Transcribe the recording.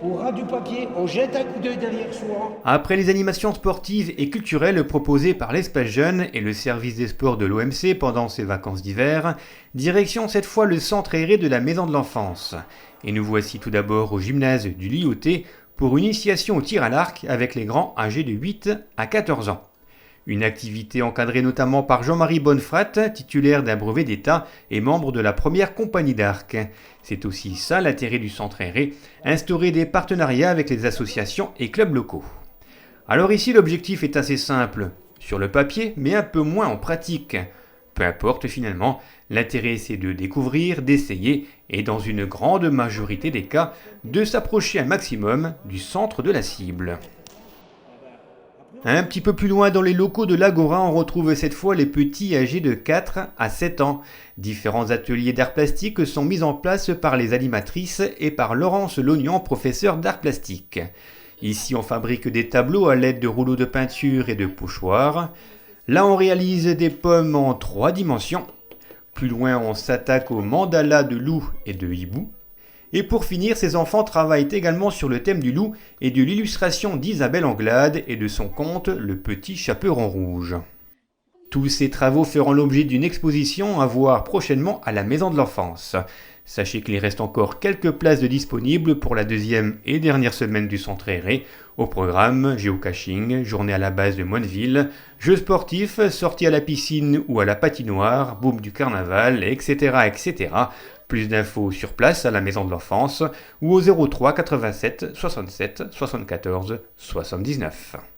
On rate du papier, on jette un coup d'œil derrière soi. Après les animations sportives et culturelles proposées par l'Espace Jeune et le service des sports de l'OMC pendant ses vacances d'hiver, direction cette fois le centre aéré de la Maison de l'Enfance. Et nous voici tout d'abord au gymnase du Lyoté pour une initiation au tir à l'arc avec les grands âgés de 8 à 14 ans. Une activité encadrée notamment par Jean-Marie Bonnefrat, titulaire d'un brevet d'État et membre de la première compagnie d'arc. C'est aussi ça l'intérêt du centre aéré, instaurer des partenariats avec les associations et clubs locaux. Alors ici l'objectif est assez simple, sur le papier mais un peu moins en pratique. Peu importe finalement, l'intérêt c'est de découvrir, d'essayer et dans une grande majorité des cas, de s'approcher un maximum du centre de la cible. Un petit peu plus loin dans les locaux de l'Agora, on retrouve cette fois les petits âgés de 4 à 7 ans. Différents ateliers d'art plastique sont mis en place par les animatrices et par Laurence Lognan, professeure d'art plastique. Ici, on fabrique des tableaux à l'aide de rouleaux de peinture et de pochoirs. Là, on réalise des pommes en 3 dimensions. Plus loin, on s'attaque aux mandalas de loup et de hibou. Et pour finir, ces enfants travaillent également sur le thème du loup et de l'illustration d'Isabelle Anglade et de son conte Le Petit Chaperon Rouge. Tous ces travaux feront l'objet d'une exposition à voir prochainement à la Maison de l'Enfance. Sachez qu'il reste encore quelques places de disponibles pour la deuxième et dernière semaine du centre aéré. Au programme, géocaching, journée à la base de Moineville, jeux sportifs, sorties à la piscine ou à la patinoire, boum du carnaval, etc., etc. Plus d'infos sur place à la Maison de l'Enfance ou au 03 87 67 74 79.